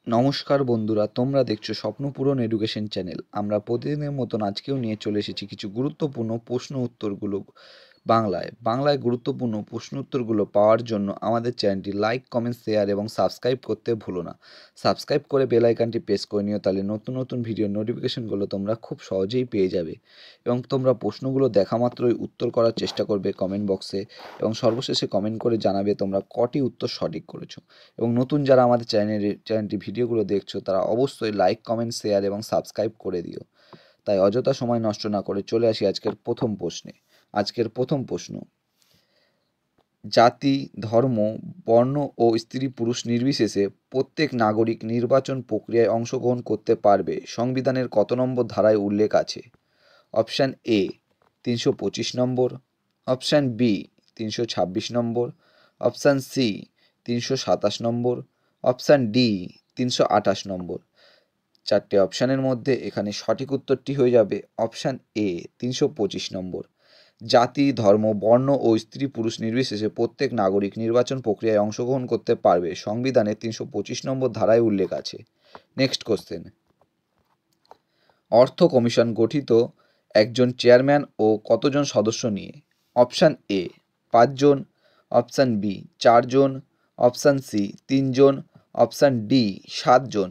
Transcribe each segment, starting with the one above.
নমস্কার বন্ধুরা, তোমরা দেখছো স্বপ্নপূরণ এডুকেশন চ্যানেল। আমরা প্রতিদিনের মতন আজকেও নিয়ে চলে এসেছি কিছু গুরুত্বপূর্ণ প্রশ্ন উত্তরগুলো বাংলায় গুরুত্বপূর্ণ প্রশ্ন উত্তরগুলো পাওয়ার জন্য আমাদের চ্যানেলটি লাইক, কমেন্ট, শেয়ার এবং সাবস্ক্রাইব করতে ভুলো না। সাবস্ক্রাইব করে বেল আইকনটি প্রেস করে নিও, তাহলে নতুন নতুন ভিডিওর নোটিফিকেশনগুলো তোমরা খুব সহজেই পেয়ে যাবে। এবং তোমরা প্রশ্নগুলো দেখা মাত্রই উত্তর করার চেষ্টা করবে কমেন্ট বক্সে, এবং সর্বশেষে কমেন্ট করে জানাবে তোমরা কটি উত্তর সঠিক করেছো। এবং নতুন যারা আমাদের চ্যানেলটি ভিডিওগুলো দেখছো তারা অবশ্যই লাইক, কমেন্ট, শেয়ার এবং সাবস্ক্রাইব করে দিও। তাই অযথা সময় নষ্ট না করে চলে আসি আজকের প্রথম প্রশ্নে। আজকের প্রথম প্রশ্ন: জাতি, ধর্ম, বর্ণ ও স্ত্রী পুরুষ নির্বিশেষে প্রত্যেক নাগরিক নির্বাচন প্রক্রিয়ায় অংশগ্রহণ করতে পারবে সংবিধানের কত নম্বর ধারায় উল্লেখ আছে? Option A 325 number, option B 326 number, option C 327 number, option D 328 number. চারটে অপশানের মধ্যে এখানে সঠিক উত্তরটি হয়ে যাবে অপশান এ 325 নম্বর। জাতি, ধর্ম, বর্ণ ও স্ত্রী পুরুষ নির্বিশেষে প্রত্যেক নাগরিক নির্বাচন প্রক্রিয়ায় অংশগ্রহণ করতে পারবে সংবিধানের 325 নম্বর ধারায় উল্লেখ আছে। নেক্সট কোশ্চেন: অর্থ কমিশন গঠিত একজন চেয়ারম্যান ও কতজন সদস্য নিয়ে? অপশান এ 5 জন, অপশান বি 4 জন, অপশান সি 3 জন, অপশান ডি 7 জন।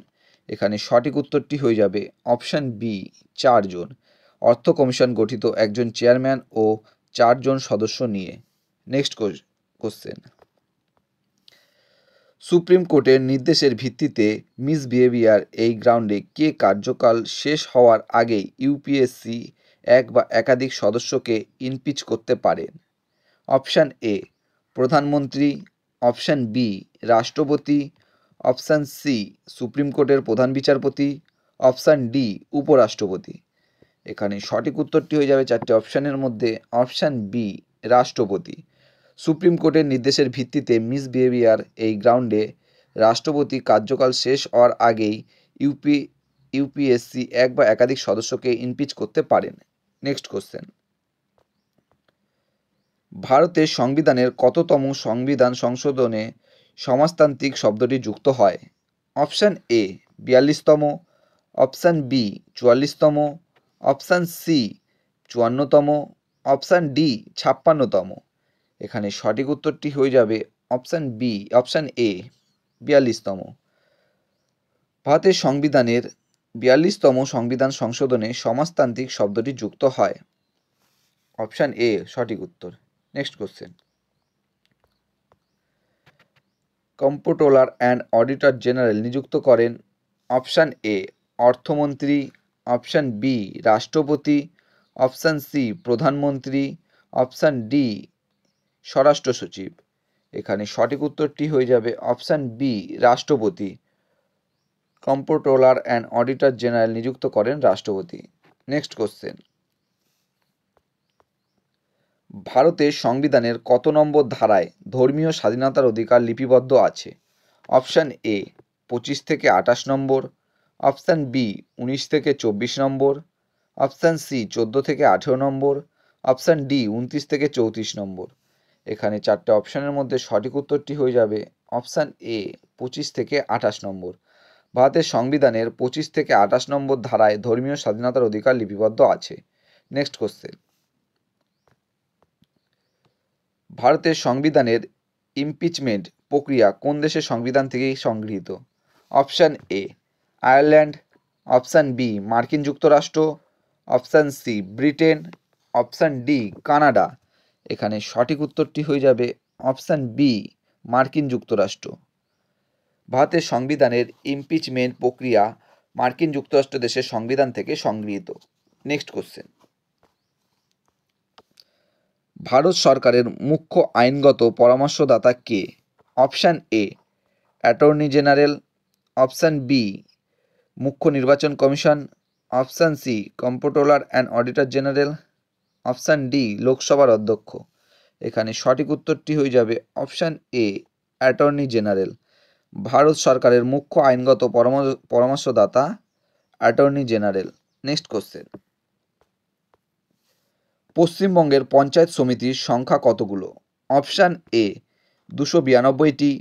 এখানে সঠিক উত্তরটি হয়ে যাবে অপশান বি 4 জন। অর্থ কমিশন গঠিত একজন চেয়ারম্যান ও 4 জন সদস্য নিয়ে। নেক্সট কোশ্চেন: সুপ্রিম কোর্টের নির্দেশের ভিত্তিতে মিসবিহেভিয়ার এই গ্রাউন্ডে কে কার্যকাল শেষ হওয়ার আগেই ইউপিএসসি এক বা একাধিক সদস্যকে ইমপিচ করতে পারেন? অপশান এ প্রধানমন্ত্রী, অপশান বি রাষ্ট্রপতি, অপশান সি সুপ্রিম কোর্টের প্রধান বিচারপতি, অপশান ডি উপরাষ্ট্রপতি। এখানে সঠিক উত্তরটি হয়ে যাবে চারটে অপশানের মধ্যে অপশান বি রাষ্ট্রপতি। সুপ্রিম কোর্টের নির্দেশের ভিত্তিতে মিসবিহেভিয়ার এই গ্রাউন্ডে রাষ্ট্রপতি কার্যকাল শেষ হওয়ার আগেই ইউপিএসসি এক বা একাধিক সদস্যকে ইমপিচ করতে পারেন। নেক্সট কোশ্চেন: ভারতের সংবিধানের কততম সংবিধান সংশোধনে সমাজতান্ত্রিক শব্দটি যুক্ত হয়? অপশান এ 42তম, অপশান বি 44তম, অপশান সি 54তম, অপশান ডি 56তম। এখানে সঠিক উত্তরটি হয়ে যাবে অপশান এ 42তম। ভারতের সংবিধানের 42তম সংবিধান সংশোধনে সমাজতান্ত্রিক শব্দটি যুক্ত হয়। অপশান এ সঠিক উত্তর। Next question: comptroller and auditor general নিযুক্ত করেন অপশান এ অর্থমন্ত্রী, অপশান বি রাষ্ট্রপতি, অপশান সি প্রধানমন্ত্রী, অপশান ডি স্বরাষ্ট্র সচিব। এখানে সঠিক উত্তরটি হয়ে যাবে অপশান বি রাষ্ট্রপতি। কম্পট্রোলার অ্যান্ড অডিটর জেনারেল নিযুক্ত করেন রাষ্ট্রপতি। নেক্সট কোশ্চেন: ভারতের সংবিধানের কত নম্বর ধারায় ধর্মীয় স্বাধীনতার অধিকার লিপিবদ্ধ আছে? অপশান এ 25 থেকে 28 নম্বর, অপশান বি 19 থেকে 24 নম্বর, অপশান সি 14 থেকে 18 নম্বর, অপশান ডি 29 থেকে 34 নম্বর। এখানে চারটে অপশানের মধ্যে সঠিক উত্তরটি হয়ে যাবে অপশান এ 25 থেকে 28 নম্বর। ভারতের সংবিধানের 25 থেকে 28 নম্বর ধারায় ধর্মীয় স্বাধীনতার অধিকার লিপিবদ্ধ আছে। নেক্সট কোশ্চেন: ভারতের সংবিধানের ইমপিচমেন্ট প্রক্রিয়া কোন দেশের সংবিধান থেকেই সংগৃহীত? Option A Ireland, option B মার্কিন যুক্তরাষ্ট্র, option C Britain, option D Canada. এখানে সঠিক উত্তরটি হয়ে যাবে অপশান বি মার্কিন যুক্তরাষ্ট্র। ভারতের সংবিধানের ইমপিচমেন্ট প্রক্রিয়া মার্কিন যুক্তরাষ্ট্র দেশের সংবিধান থেকে সংগৃহীত। নেক্সট কোশ্চেন: ভারত সরকারের মুখ্য আইনগত পরামর্শদাতা কে? Option A attorney general, option B মুখ্য নির্বাচন commission, option C comptroller and auditor general, option D লোকসভার অধ্যক্ষ। এখানে সঠিক উত্তরটি হয়ে যাবে option A attorney general. Bharat সরকারের মুখ্য আইনগত পরামর্শদাতা অ্যাটর্নি জেনারেল। নেক্সট কোশ্চেন: পশ্চিমবঙ্গের পঞ্চায়েত সমিতির সংখ্যা কতগুলো? অপশান এ 292টি,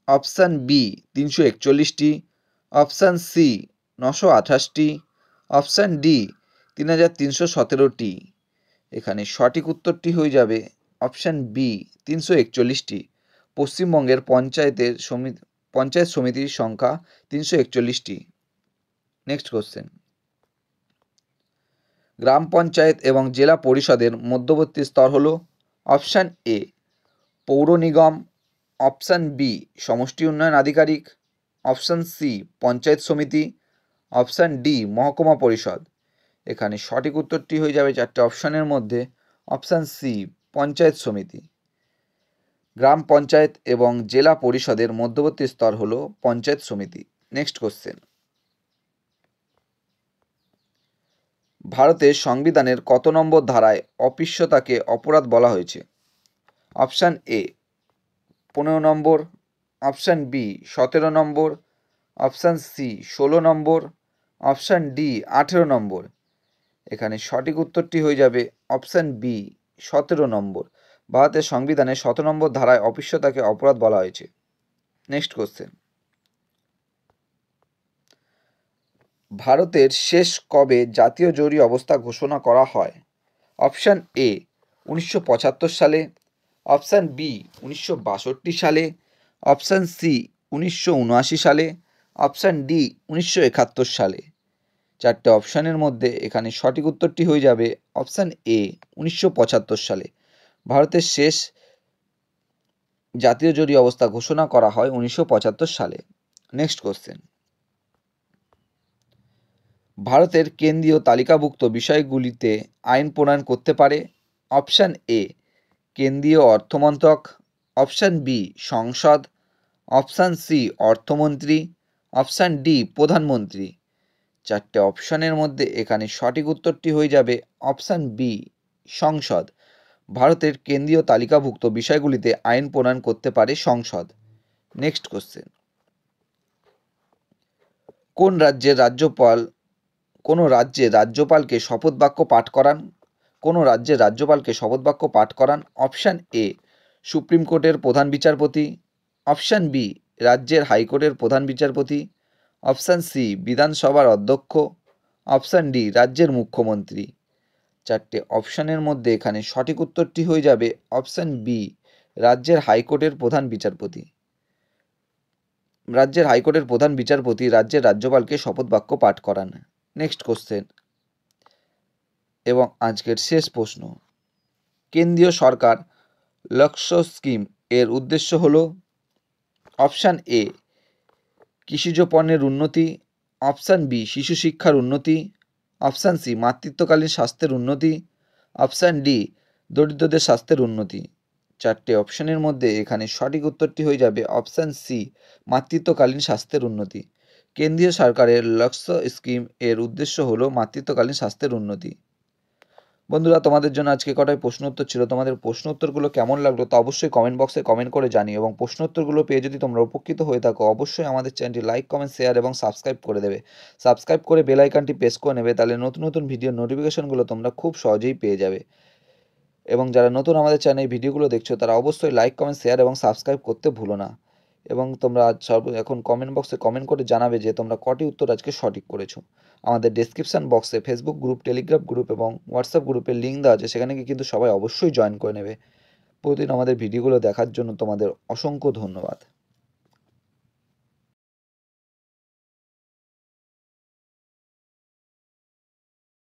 অপশান বি 341টি, অপশান সি 928টি, অপশান ডি 3317টি। এখানে সঠিক উত্তরটি হয়ে যাবে অপশান বি 341টি। পশ্চিমবঙ্গের পঞ্চায়েত সমিতির সংখ্যা 341টি। নেক্সট কোশ্চেন, গ্রাম পঞ্চায়েত এবং জেলা পরিষদের মধ্যবর্তী স্তর হল অপশান এ পৌর নিগম, অপশান বি সমষ্টি উন্নয়ন আধিকারিক, অপশান সি পঞ্চায়েত সমিতি, অপশান ডি মহকুমা পরিষদ। এখানে সঠিক উত্তরটি হয়ে যাবে চারটে অপশানের মধ্যে অপশান সি পঞ্চায়েত সমিতি। গ্রাম পঞ্চায়েত এবং জেলা পরিষদের মধ্যবর্তী স্তর হল পঞ্চায়েত সমিতি। নেক্সট কোশ্চেন, ভারতের সংবিধানের কত নম্বর ধারায় অস্পৃশ্যতাকে অপরাধ বলা হয়েছে? Option A 15 number, option B 17 number, option C 16 number, option D 18 number. এখানে সঠিক উত্তরটি হয়ে যাবে অপশান বি 17 নম্বর। ভারতের সংবিধানে 17 নম্বর ধারায় অস্পৃশ্যতাকে অপরাধ বলা হয়েছে। নেক্সট কোশ্চেন, ভারতের শেষ কবে জাতীয় জরুরি অবস্থা ঘোষণা করা হয়? অপশান এ 1975 সালে, অপশান বি 1962 সালে, অপশান সি 1979 সালে, অপশান ডি 1971 সালে। চারটে অপশানের মধ্যে এখানে সঠিক উত্তরটি হয়ে যাবে অপশান এ 1975 সালে। ভারতের শেষ জাতীয় জরুরি অবস্থা ঘোষণা করা হয় 1975 সালে। নেক্সট কোশ্চেন, ভারতের কেন্দ্রীয় তালিকাভুক্ত বিষয়গুলিতে আইন প্রণয়ন করতে পারে? অপশান এ কেন্দ্রীয় অর্থমন্ত্রক, অপশান বি সংসদ, অপশান সি অর্থমন্ত্রী, অপশান ডি প্রধানমন্ত্রী। চারটে অপশানের মধ্যে এখানে সঠিক উত্তরটি হয়ে যাবে অপশান বি সংসদ। ভারতের কেন্দ্রীয় তালিকাভুক্ত বিষয়গুলিতে আইন প্রণয়ন করতে পারে সংসদ। নেক্সট কোশ্চেন, কোন রাজ্যের রাজ্যপালকে শপথ বাক্য পাঠ করান? কোন রাজ্যের রাজ্যপালকে শপথ বাক্য পাঠ করান? অপশান এ সুপ্রিম কোর্টের প্রধান বিচারপতি, অপশান বি রাজ্যের হাইকোর্টের প্রধান বিচারপতি, অপশান সি বিধানসভার অধ্যক্ষ, অপশান ডি রাজ্যের মুখ্যমন্ত্রী। চারটে অপশানের মধ্যে এখানে সঠিক উত্তরটি হয়ে যাবে অপশান বি রাজ্যের হাইকোর্টের প্রধান বিচারপতি। রাজ্যের হাইকোর্টের প্রধান বিচারপতি রাজ্যের রাজ্যপালকে শপথ বাক্য পাঠ করান। নেক্সট কোশ্চেন এবং আজকের শেষ প্রশ্ন, কেন্দ্রীয় সরকার লক্ষ্য স্কিম এর উদ্দেশ্য হল অপশান এ কৃষিজ পণ্যের উন্নতি, অপশান বি শিশু শিক্ষার উন্নতি, অপশান সি মাতৃত্বকালীন স্বাস্থ্যের উন্নতি, অপশান ডি দরিদ্রদের স্বাস্থ্যের উন্নতি। চারটে অপশানের মধ্যে এখানে সঠিক উত্তরটি হয়ে যাবে অপশান সি মাতৃত্বকালীন স্বাস্থ্যের উন্নতি। কেন্দ্রীয় সরকারের লক্ষ্য স্কিম এর উদ্দেশ্য হলো মাতৃত্বকালীন স্বাস্থ্যের উন্নতি। বন্ধুরা, তোমাদের জন্য আজকে কটাই প্রশ্ন উত্তর ছিল। তোমাদের প্রশ্ন উত্তরগুলো কেমন লাগলো তা অবশ্যই কমেন্ট বক্সে কমেন্ট করে জানিও, এবং প্রশ্ন উত্তরগুলো পেয়ে যদি তোমরা উপকৃত হয়ে থাকো অবশ্যই আমাদের চ্যানেলটি লাইক, কমেন্ট, শেয়ার এবং সাবস্ক্রাইব করে দেবে। সাবস্ক্রাইব করে বেল আইকনটি প্রেস করে নেবে, তাহলে নতুন নতুন ভিডিও নোটিফিকেশনগুলো তোমরা খুব সহজেই পেয়ে যাবে। এবং যারা নতুন আমাদের চ্যানেলে ভিডিওগুলো দেখছো তারা অবশ্যই লাইক, কমেন্ট, শেয়ার এবং সাবস্ক্রাইব করতে ভুলো না। এবং তোমরা এখন কমেন্ট বক্সে কমেন্ট করে জানাবে যে তোমরা কটি উত্তর আজকে সঠিক করেছো। আমাদের ডেসক্রিপশন বক্সে ফেসবুক গ্রুপ, টেলিগ্রাম গ্রুপ এবং হোয়াটসঅ্যাপ গ্রুপের লিঙ্ক দেওয়া আছে, সেখানে কিন্তু সবাই অবশ্যই জয়েন করে নেবে। প্রতিদিন আমাদের ভিডিওগুলো দেখার জন্য তোমাদের অসংখ্য ধন্যবাদ।